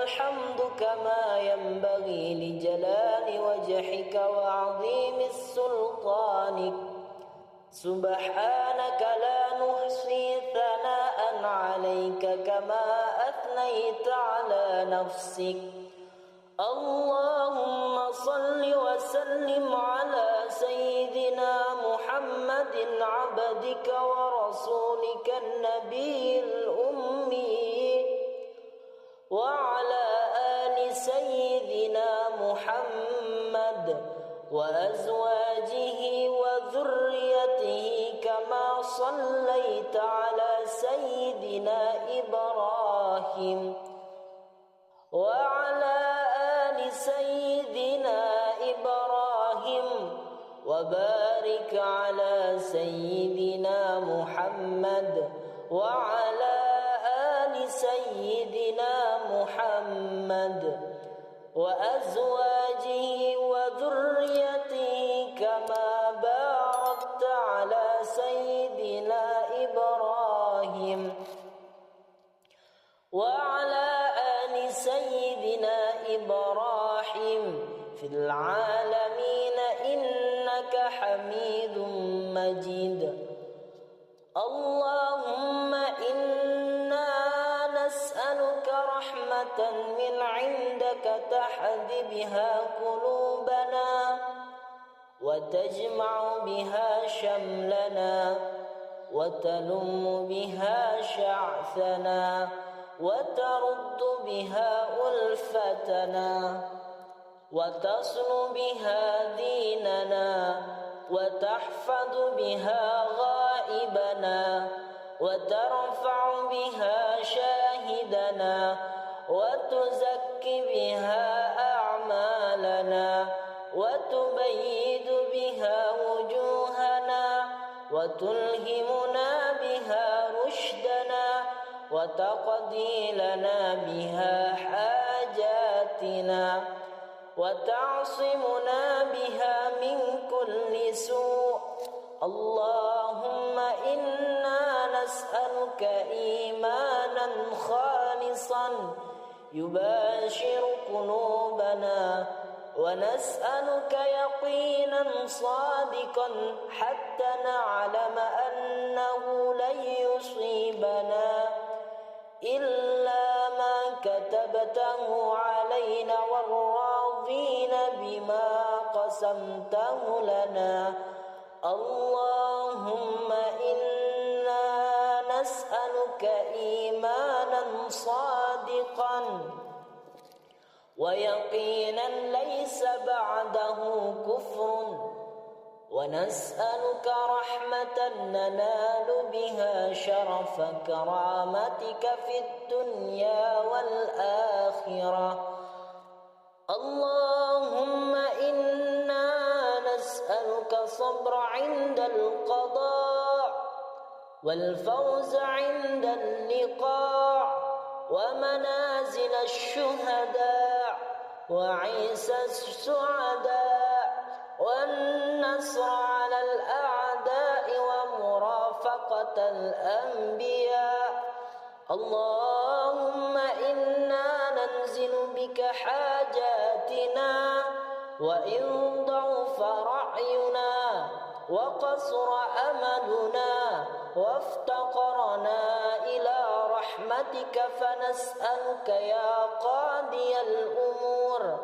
الحمد كما ينبغي لجلال وجهك وعظيم سلطانك. سبحانك لا نحصي ثناء عليك كما أثنيت على نفسك. اللهم صل وسلم على سيدنا محمد عبدك ورسولك النبي الأمي، وعلى آل سيدنا محمد وأزواجه وذريته كما صليت على سيدنا إبراهيم وعلى آل سيدنا إبراهيم، وبارك على سيدنا محمد وعلى آل سيدنا محمد وأزواجه وذريته كما باركت على سيدنا إبراهيم وعلى آل سيدنا إبراهيم في العالمين إنك حميد مجيد. اللهم إنا نسألك رحمة من عندك تهدي بها قلوبنا وتجمع بها شملنا وتلم بها شعثنا وترد بها ألفتنا وتصل بها ديننا وتحفظ بها غائبنا وترفع بها شاهدنا وتزكي بها أعمالنا وتبيد بها وجوهنا وتلهمنا بها رشدنا وتقضي لنا بها حاجاتنا وتعصمنا بها من كل سوء. اللهم إنا نسألك إيمانا خالصا يباشر قلوبنا، ونسألك يقينا صادقا حتى نعلم أنه لن يصيبنا إلا ما كتبته علينا والراضين بما قسمته لنا. اللهم إنا نسألك إيمانا صادقا ويقينا ليس بعده كفر، ونسألك رحمة ننال بها شرف كرامتك في الدنيا والآخرة. اللهم إنا نسألك الصبر عند القضاء والفوز عند اللقاء ومنازل الشهداء وعيسى السعداء والنصر على الأعداء ومرافقة الأنبياء. اللهم إنا ننزل بك حاجاتنا وإن ضعف رأينا وقصر أملنا وافتقرنا إلى رحمتك، فنسألك يا قاضي الأمور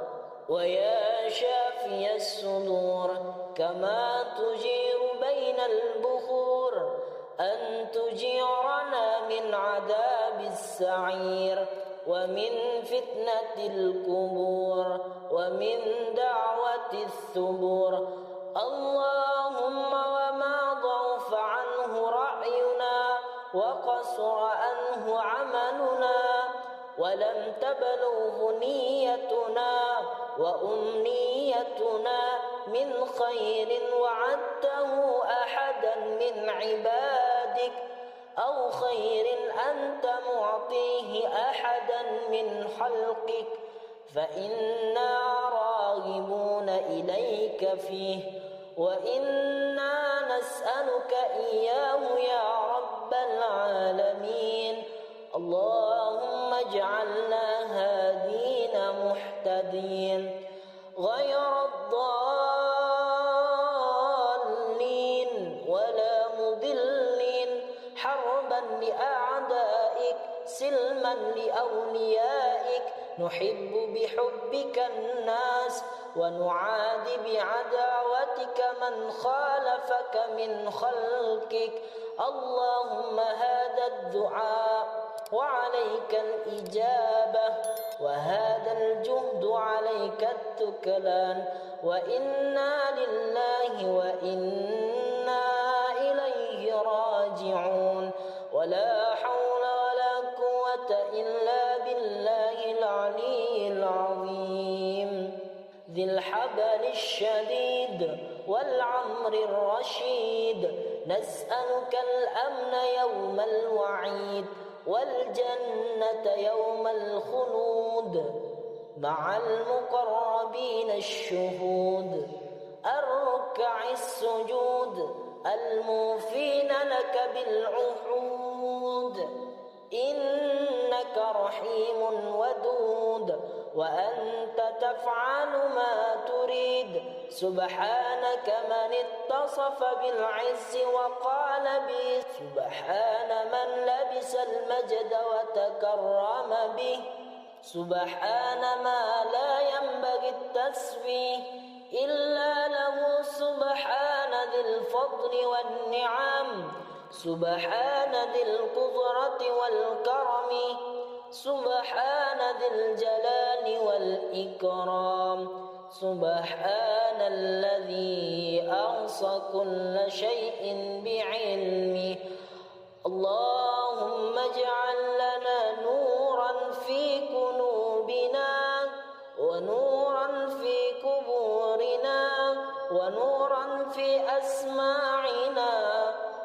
ويا شافي الصدور كما تجير بين البخور أن تجيرنا من عذاب السعير ومن فتنة القبور ومن دعوة الثبور. اللهم وما ضعف عنه رأينا وقصر عنه عملنا ولم تبلغه نيتنا وأمنيتنا من خير وعدته أحدا من عبادك أو خير أنت معطيه أحدا من خلقك، فإنا راغبون إليك فيه وإنا نسألك إياه يا رب العالمين. اللهم اجعلنا هادين مهتدين غير الضالين ولا مضلين حربا لأعدائك سلما لأوليائك نحب بحبك الناس ونعادي بعداوتك من خالفك من خلقك اللهم هذا الدعاء وعليك الإجابة وهذا الجهد عليك التكلان وإنا لله وإنا إليه راجعون ولا حول ولا قوة إلا بالله العلي العظيم ذي الحبل الشديد والعمر الرشيد نسألك الأمن يوم الوعيد والجنة يوم الخلود مع المقربين الشهود الركع السجود الموفين لك بالعهود إنك رحيم ودود وأنت تفعل ما تريد سبحانك من اتصف بالعز وقال به سبحان من لبس المجد وتكرم به سبحان ما لا ينبغي التسبيح إلا له سبحان ذي الفضل والنعم سبحان ذي القدرة والكرم سبحان ذي الجلال والإكرام سبحان الذي أحصى كل شيء بعلمه اللهم اجعل لنا نورا في قلوبنا ونورا في قبورنا ونورا في أسماعنا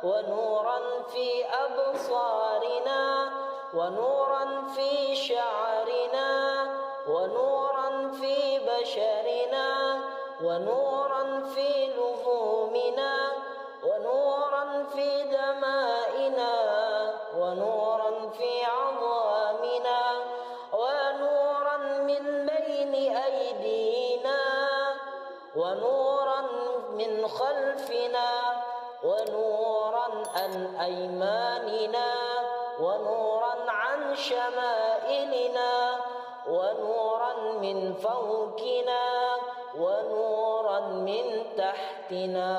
ونورا في أبصارنا ونورا في شعرنا ونورا في بشرنا ونورا في لحومنا ونورا في دمائنا ونورا في عظامنا ونورا من بين أيدينا ونورا من خلفنا ونورا عن أيماننا ونورا عن شمائلنا ونورا من فوقنا ونورا من تحتنا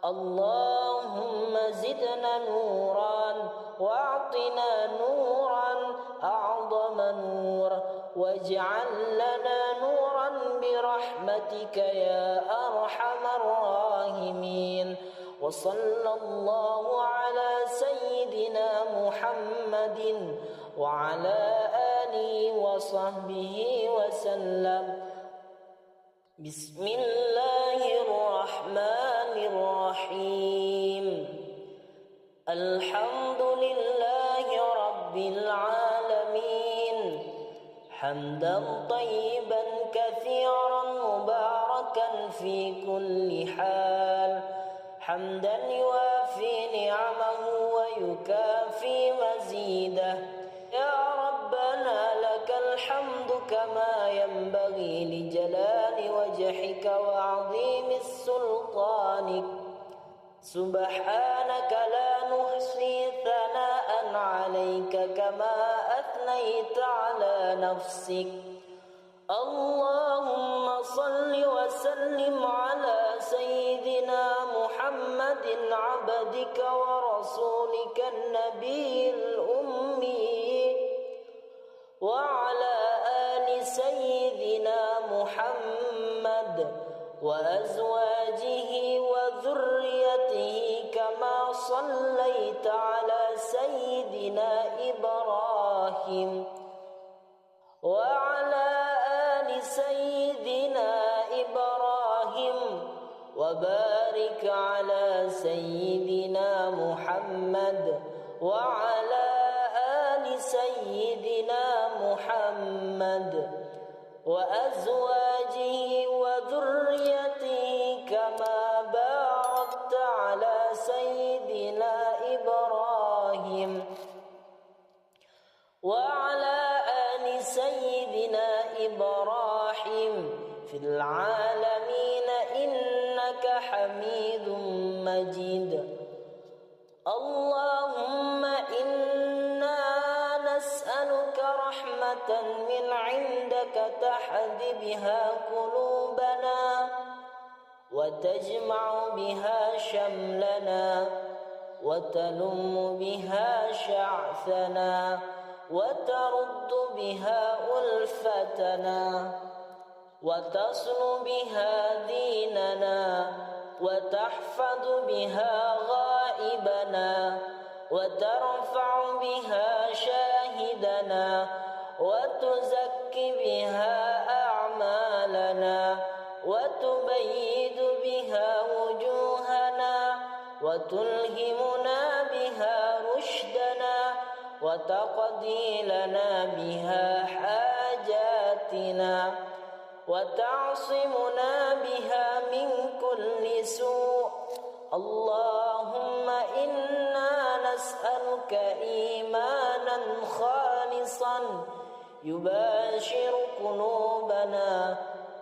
اللهم زدنا نورا واعطنا نورا أعظم نور واجعل لنا نورا برحمتك يا أرحم الراحمين وصلى الله على سيدنا محمد وعلى آله وصحبه وسلم بسم الله الرحمن الرحيم الحمد لله رب العالمين حمدا طيبا كثيرا مباركا في كل حال حمدا يوافي نعمه ويكافي مزيده يا ربنا لك الحمد كما ينبغي لجلال وجهك وعظيم سلطانك سبحانك لا نحصي ثناء عليك كما أثنيت على نفسك اللهم صل وسلم على سيدنا محمد عبدك ورسولك النبي الأمي وعلى آل سيدنا محمد وأزواجه وذريته كما صليت على سيدنا إبراهيم وعلى آل سيدنا إبراهيم وبارك على سيدنا محمد وعلى آل سيدنا محمد وأزواجه وذريته كما باركت على سيدنا إبراهيم وعلى آل سيدنا إبراهيم في العالمين إنك حميد مجيد. اللهم إنا نسألك رحمة من عندك تهدي بها قلوبنا وتجمع بها شملنا وتلم بها شعثنا وترد بها ألفتنا وتصل بها ديننا وتحفظ بها غائبنا وترفع بها شاهدنا وتزكي بها أعمالنا وتبيد بها وجوهنا وتلهمنا بها رشدنا وتقضي لنا بها حاجاتنا وتعصمنا بها من كل سوء. اللهم إنا نسألك إيمانا خالصا يباشر قلوبنا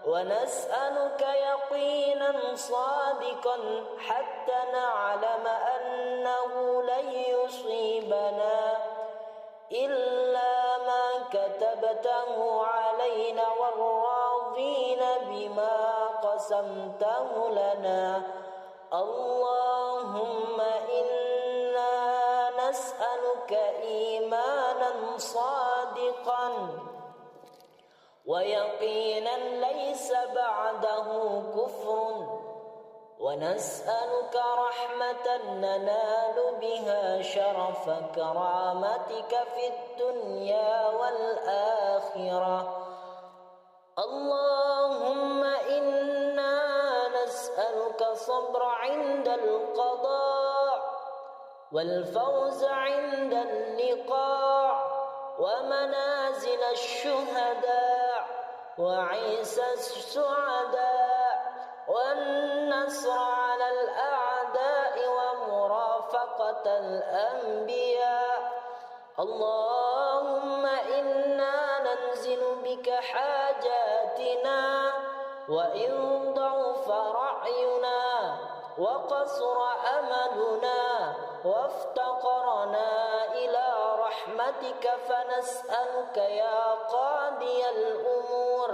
ونسألك يقينا صادقا حتى نعلم أنه لن يصيبنا إلا ما كتبته علينا والراضين بما قسمته لنا. اللهم إنا نسألك إيمانا صادقا ويقينا ليس بعده كفر ونسألك رحمة ننال بها شرف كرامتك في الدنيا والآخرة. اللهم إنا نسألك الصبر عند القضاء والفوز عند اللقاء ومنازل الشهداء وعيسى السعداء والنصر على الأعداء ومرافقة الأنبياء. اللهم إنا ننزل بك حاجاتنا وإن ضعف رأينا وقصر أملنا وافتقرنا إلى رحمتك فنسألك يا قاضي الأمور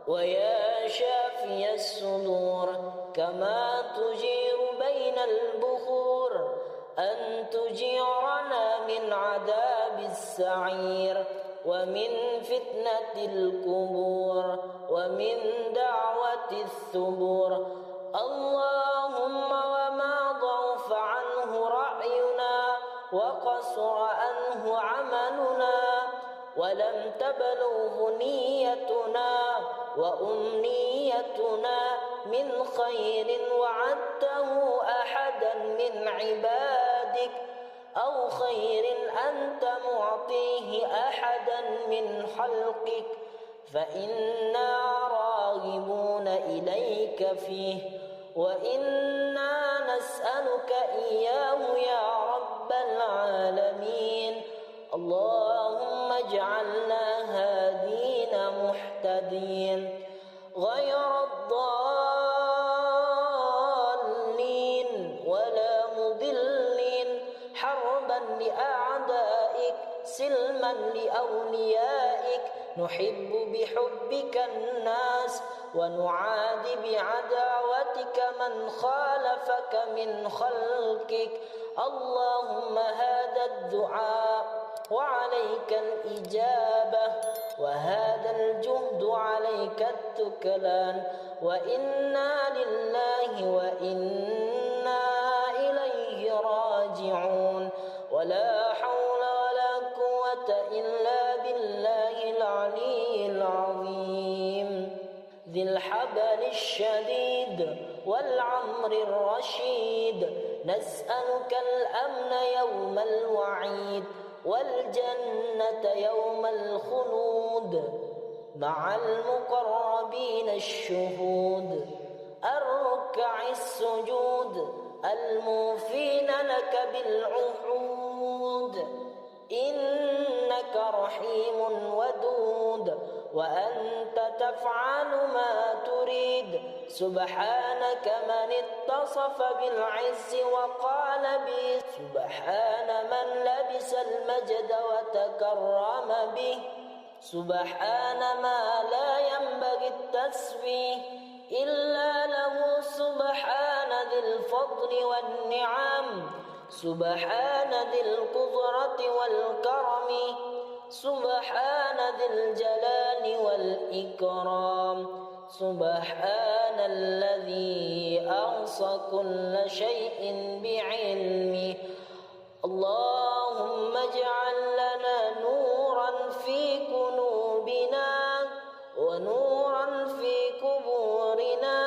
ويا شافي الصدور كما تجير بين البخور أن تجيرنا من عذاب السعير ومن فتنة القبور ومن دعوة الثبور. اللهم وما ضعف عنه رأينا وقصر عنه عملنا ولم تبلغه نيتنا وأمنيتنا من خير وعدته أحدا من عبادك أو خير أنت معطيه أحدا من خلقك فإنا راغبون إليك فيه وإنا نسألك إياه يا رب العالمين. اللهم اجعلنا هادين مهتدين غير الضالين ولا مضلين حربا لأعدائك سلما لأوليائك نحب بحبك الناس ونعادي بعداوتك من خالفك من خلقك. اللهم هذا الدعاء وعليك الإجابة وهذا الجهد عليك التكلان وإنا لله وإنا إليه راجعون. ولا حول ولا قوة إلا بالله العلي العظيم ذي الحبل الشديد والعمر الرشيد. نسألك الأمن يوم الوعيد والجنة يوم الخلود مع المقربين الشهود الركع السجود الموفين لك بالعهود إنك رحيم ودود وأنت تفعل ما تريد سبحانك من اتصف بالعز وقال به سبحان من لبس المجد وتكرم به سبحان ما لا ينبغي التسبيح إلا له سبحان ذي الفضل والنعم سبحان ذي القدرة والكرم سبحان ذي الجلال والإكرام سبحان الذي أحصى كل شيء بعلمه اللهم اجعل لنا نورا في قلوبنا ونورا في قبورنا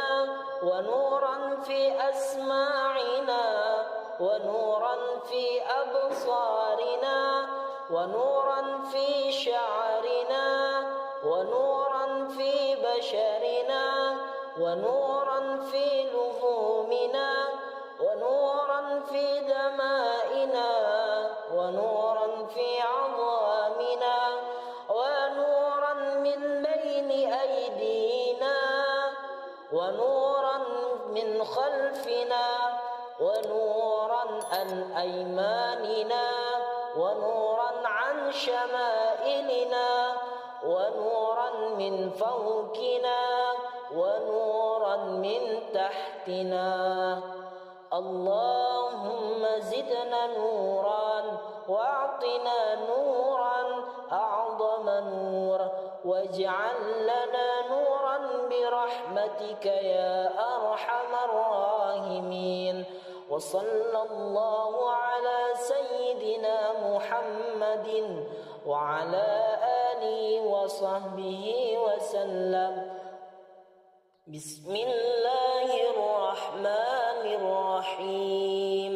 ونورا في أسماعنا ونورا في أبصارنا ونورا في شعرنا ونورا في بشرنا ونورا في لحومنا ونورا في دمائنا ونورا في عظامنا ونورا من بين أيدينا ونورا من خلفنا ونورا عن أيماننا ونورا عن شمائلنا ونورا من فوقنا ونورا من تحتنا اللهم زدنا نورا واعطنا نورا أعظم نور واجعل لنا نورا برحمتك يا أرحم الراحمين وصلى الله على سيدنا محمد وعلى آله وصحبه وسلم بسم الله الرحمن الرحيم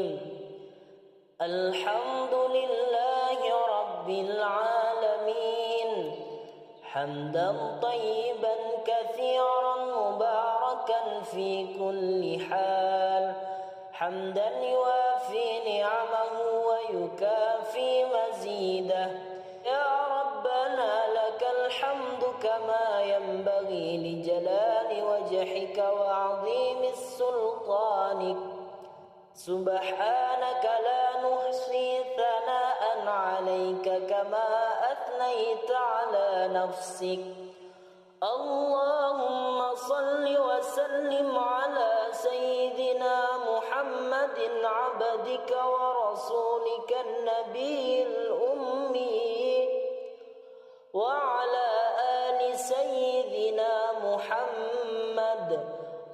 الحمد لله رب العالمين حمدا طيبا كثيرا مباركا في كل حال حمدا يوافي نعمه ويكافي مزيده يا ربنا لك الحمد كما ينبغي لجلال وجهك وعظيم سلطانك سبحانك لا نحصي ثناء عليك كما أثنيت على نفسك اللهم صل وسلم على سيدنا محمد عبدك ورسولك النبي الأمي وعلى آل سيدنا محمد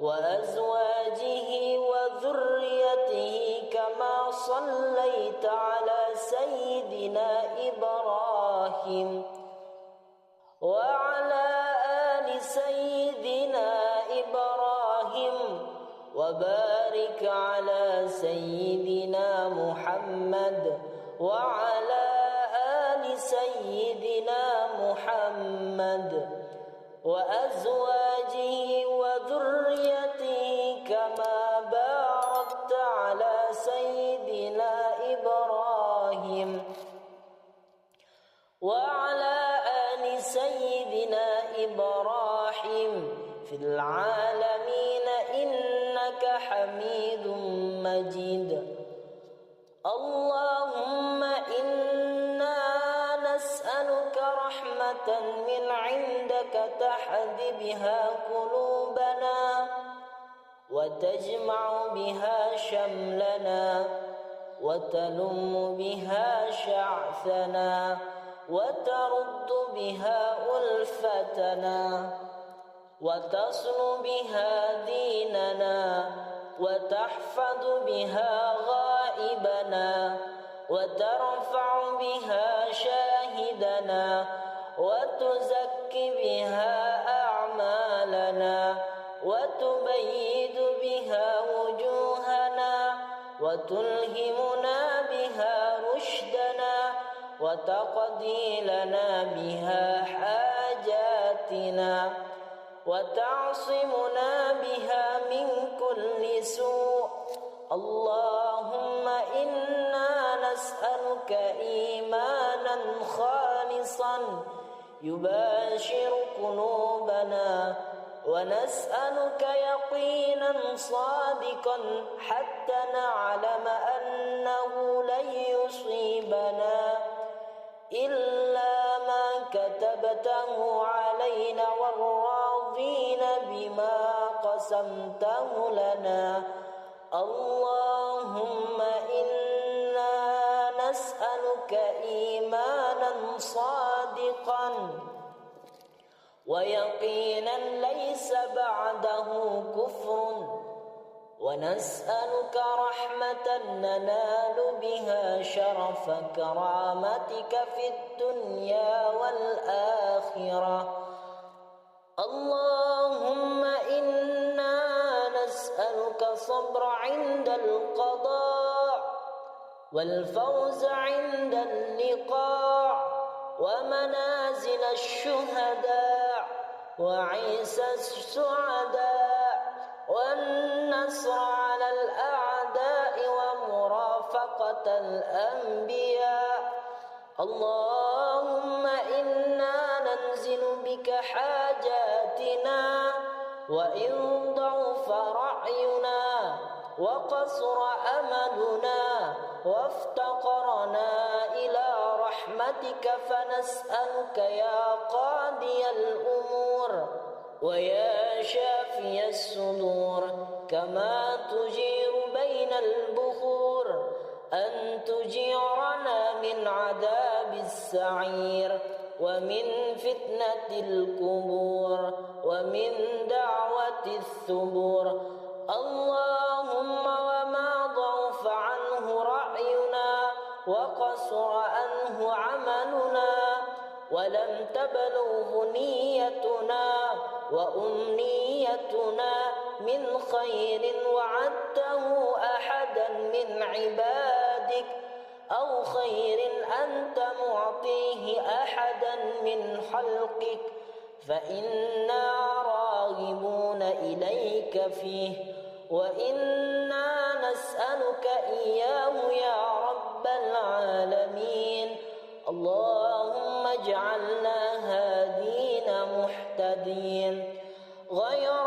وأزواجه وذريته كما صليت على سيدنا إبراهيم وعلى آل سيدنا إبراهيم وبارك على سيدنا محمد وعلى آل سيدنا محمد وأزواجه وذريته كما باركت على سيدنا إبراهيم وعلى آل سيدنا إبراهيم في العالمين إنك حميد مجيد اللهم إنا نسألك رحمة من عندك تهدي بها قلوبنا وتجمع بها شملنا وتلم بها شعثنا وترد بها ألفتنا وتصل بها ديننا وتحفظ بها غائبنا وترفع بها شاهدنا وتزكي بها أعمالنا وتبيد بها وجوهنا وتلهمنا بها رشدنا وتقضي لنا بها حاجاتنا وتعصمنا بها من كل سوء اللهم إنا نسألك إيمانا خالصا يباشر قلوبنا، ونسألك يقينا صادقا حتى نعلم أنه لن يصيبنا إلا ما كتبته علينا والراضين بما قسمته لنا. اللهم إنا نسألك إيمانا صادقا ويقينا ليس بعده كفر، ونسألك رحمة ننال بها شرف كرامتك في الدنيا والآخرة. اللهم إنا نسألك الصبر عند القضاء والفوز عند اللقاء ومنازل الشهداء وعيسى السعداء والنصر على الأعداء ومرافقة الأنبياء. اللهم إنا ننزل بك حاجاتنا وإن ضعف رأينا وقصر أملنا وافتقرنا إلى رحمتك، فنسألك يا قاضي الأمور ويا شافي الصدور كما تجير بين البخور أن تجيرنا من عذاب السعير ومن فتنة القبور ومن دعوة الثبور. اللهم وما ضعف عنه رأينا وقصر عنه عملنا ولم تبلغه نيتنا وأمنيتنا من خير وعدته أحدا من عبادك أو خير أنت معطيه أحدا من خلقك، فإنا راغبون إليك فيه وإنا نسألك إياه يا رب العالمين. اللهم اجعلنا هادين مهتدين غير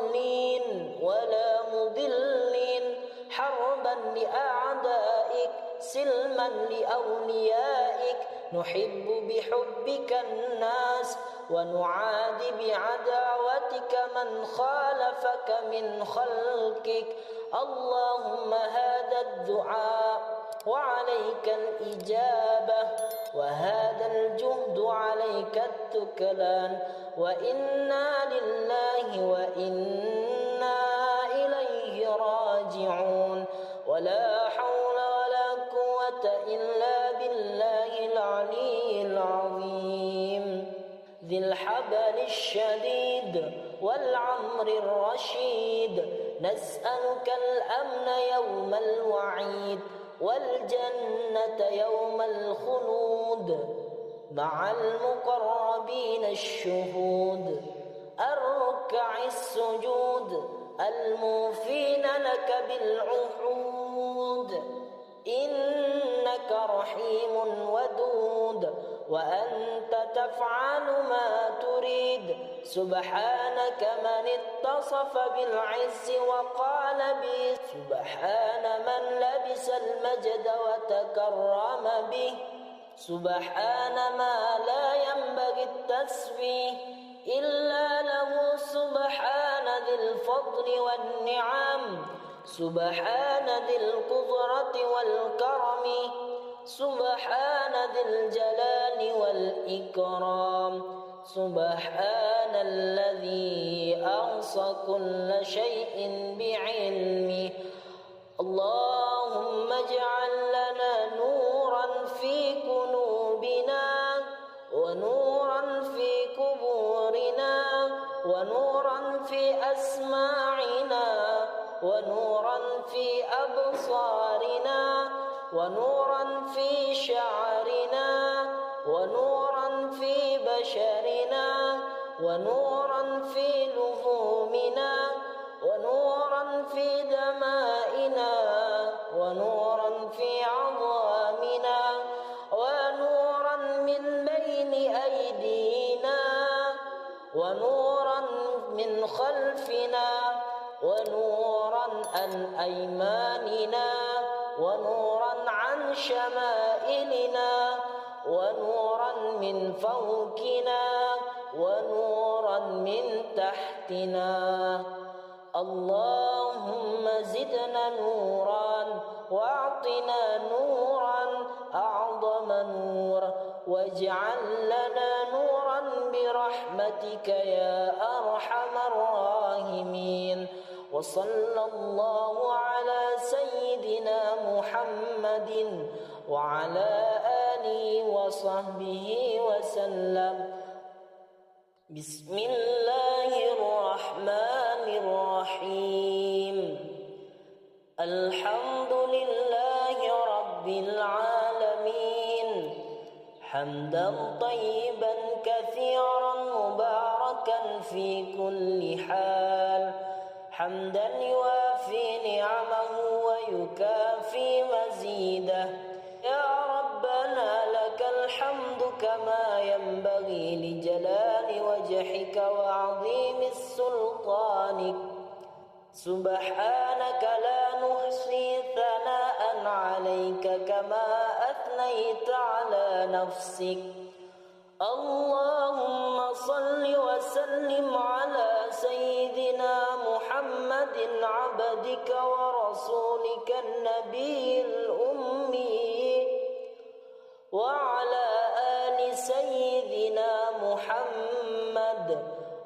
الضالين ولا مضلين، حربا لأعدائك سلما لأوليائك. نحب بحبك الناس ونعادي بعداوتك من خالفك من خلقك. اللهم هذا الدعاء وعليك الإجابة وهذا الجهد عليك التكلان، وإنا لله وإنا إليه راجعون. ولا حول ولا قوة إلا بالله العلي العظيم ذي الحبل الشديد والعمر الرشيد. نسألك الأمن يوم الوعيد والجنة يوم الخلود مع المقربين الشهود الركع السجود الموفين لك بالعهود. إنك رحيم ودود وأنت تفعل ما تريد. سبحانك من اتصف بالعز وقال به، سبحان من لبس المجد وتكرم به، سبحان ما لا ينبغي التسبيح إلا له، سبحان ذي الفضل والنعم، سبحان ذي القدرة والكرم، سبحان ذي الجلال والإكرام، سبحان الذي أحصى كل شيء بعلمه. اللهم اجعل لنا نورا في قلوبنا ونورا في قبورنا ونورا في أسماعنا ونورا في أبصارنا ونورا في شعرنا ونورا في بشرنا ونورا في لحومنا ونورا في دمائنا ونورا في عظامنا ونورا من بين أيدينا ونورا من خلفنا ونورا عن أيماننا ونورا عن شمائلنا ونورا من فوقنا ونورا من تحتنا. اللهم زدنا نورا واعطنا نورا أعظم نور واجعل لنا نورا برحمتك يا أرحم الراحمين. وصلى الله على سيدنا محمد وعلى آله وصحبه وسلم. بسم الله الرحمن الرحيم. الحمد لله رب العالمين حمدا طيبا كثيرا مباركا في كل حال حمدا يوافي نعمه ويكافي مزيده. يا ربنا لك الحمد كما ينبغي لجلال وجهك وعظيم سلطانك. سبحانك لا نحصي ثناء عليك كما أثنيت على نفسك. اللهم صل وسلم على سيدنا محمد عبدك ورسولك النبي الأمي وعلى آل سيدنا محمد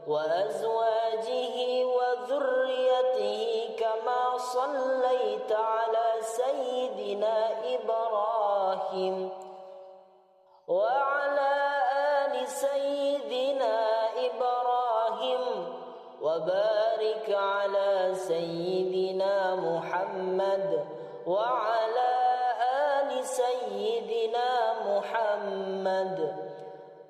وأزواجه وذريته كما صليت على سيدنا إبراهيم وعلى آل سيدنا إبراهيم وبارك على سيدنا محمد وعلى آل سيدنا محمد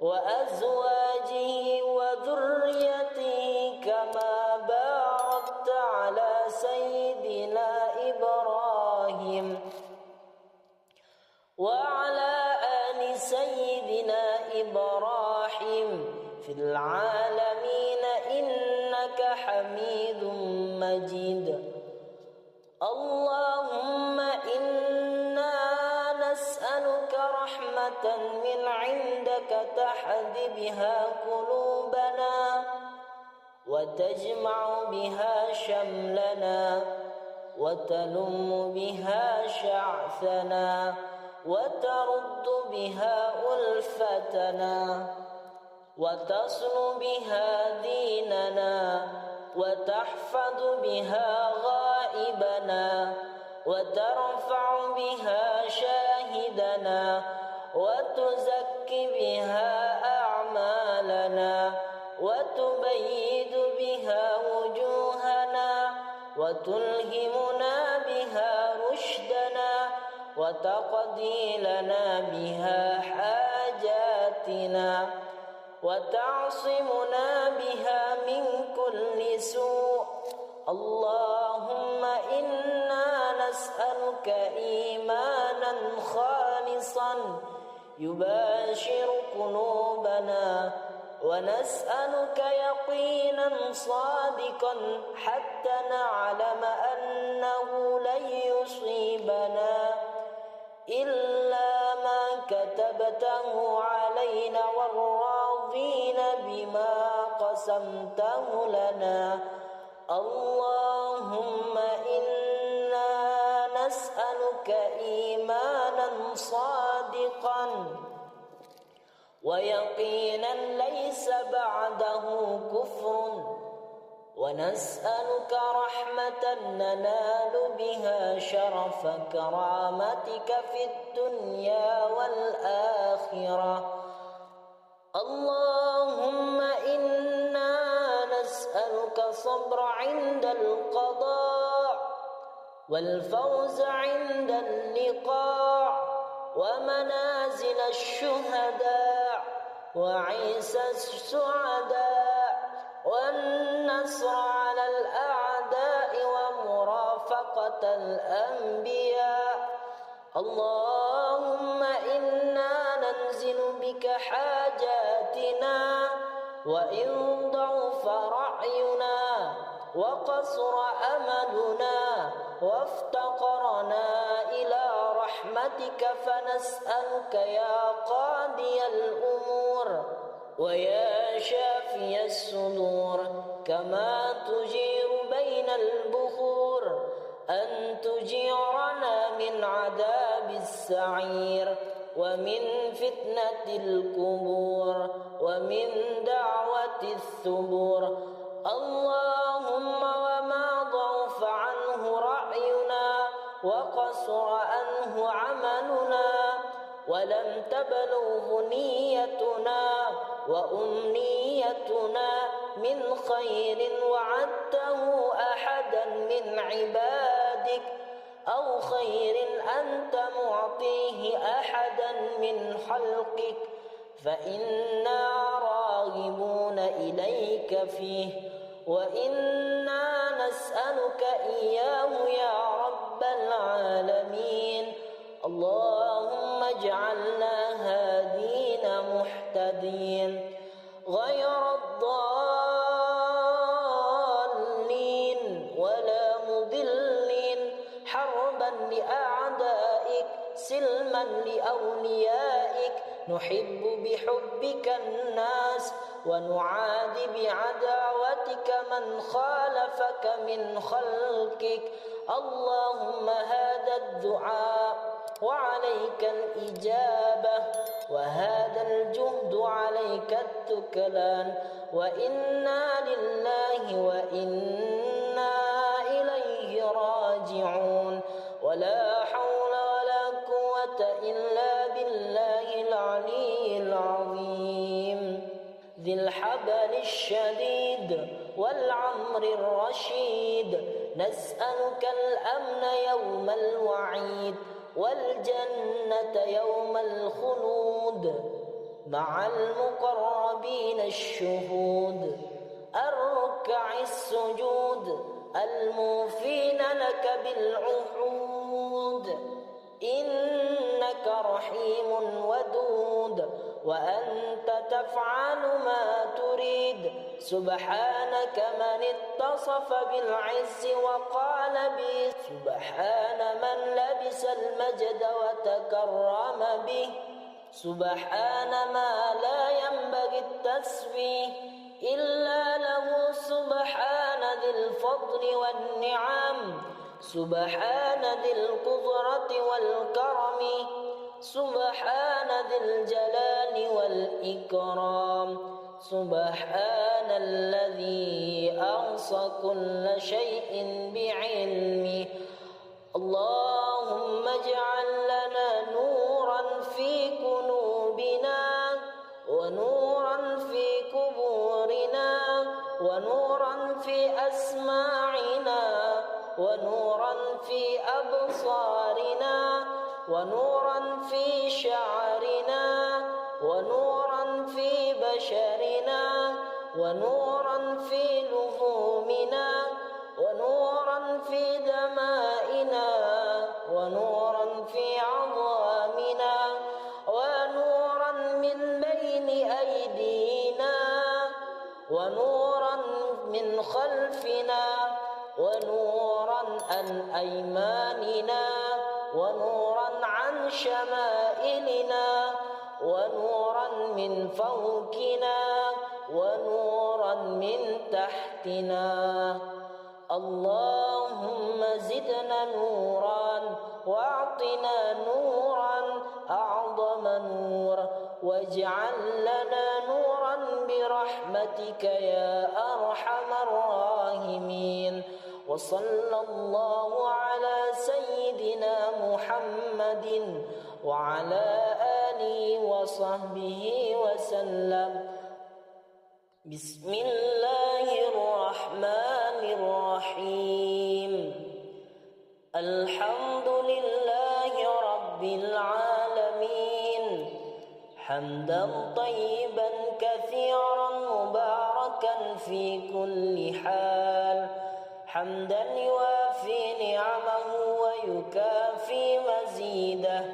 وأزواجه وذريته كما باركت على سيدنا إبراهيم وعلى آل سيدنا إبراهيم في العالمين إنك حميد مجيد. اللهم إنا نسألك رحمة من عندك تهدي بها قلوبنا وتجمع بها شملنا وتلم بها شعثنا وترد بها ألفتنا وتصل بها ديننا وتحفظ بها غائبنا وترفع بها شاهدنا وتزكي بها أعمالنا وتبيد بها وجوهنا وتلهمنا بها رشدنا وتقضي لنا بها حاجاتنا وتعصمنا بها من كل سوء. اللهم إنا نسألك إيمانا خالصا يباشر قلوبنا ونسألك يقينا صادقا حتى نعلم أنه لن يصيبنا إلا ما كتبته علينا والراضين بما قسمته لنا. اللهم إنا نسألك إيمانا صادقا ويقينا ليس بعده كفر ونسألك رحمة ننال بها شرف كرامتك في الدنيا والآخرة. اللهم إنا نسألك الصبر عند القضاء والفوز عند اللقاء ومنازل الشهداء وعيسى السعداء والنصر على الأعداء الأعداء ومرافقة الأنبياء. اللهم إنا ننزل بك حاجاتنا وإن ضعف رأينا وقصر أملنا وافتقرنا إلى رحمتك فنسألك يا قاضي الأمور ويا شافي الصدور كما تجير بين البخور أن تجيرنا من عذاب السعير ومن فتنة القبور ومن دعوة الثبور. اللهم وما ضعف عنه رأينا وقصر عنه عملنا ولم تبلغ نيتنا وأمنيتنا من خير وعدته أحدا من عبادك أو خير أنت معطيه أحدا من خلقك فإنا راغبون إليك فيه وإنا نسألك إياه يا رب العالمين. اللهم اجعلنا هادين مهتدين غير الضالين ولا مضلين حربا لأعدائك سلما لأوليائك نحب بحبك الناس ونعادي بعداوتك من خالفك من خلقك. اللهم هذا الدعاء وعليك الإجابة وهذا الجهد عليك التكلان وإنا لله وإنا إليه راجعون. ولا حول ولا قوة إلا بالله العلي العظيم ذي الحبل الشديد والعمر الرشيد. نسألك الأمن يوم الوعيد والجنة يوم الخلود مع المقربين الشهود الركع السجود الموفين لك بالعهود. إنك رحيم ودود وأنت تفعل ما تريد. سبحانك من اتصف بالعز وقال به سبحان من لبس المجد وتكرم به. سبحان ما لا ينبغي التسبيح إلا له. سبحان ذي الفضل والنعم سبحان ذي القدرة والكرم سبحان ذي الجلال والإكرام. سبحان الذي أحصى كل شيء بعلمه. اللهم اجعل لنا نورا في قلوبنا ونورا في قبورنا ونورا في أسماعنا ونورا في أبصارنا ونورا في شعرنا ونورا في بشرنا ونورا في لحومنا ونورا في دمائنا ونورا في عظامنا ونورا من بين أيدينا ونورا من خلفنا ونورا عن أيماننا ونورا عن شمائلنا ونورا من فوقنا ونورا من تحتنا. اللهم زدنا نورا واعطنا نورا أعظم نور واجعل لنا نورا برحمتك يا أرحم الراحمين. وصلى الله على سيدنا محمد وعلى آله وصحبه وسلم. بسم الله الرحمن الرحيم. الحمد لله رب العالمين حمدا طيبا كثيرا مباركا في كل حال حمدا يوافي نعمه ويكافي مزيده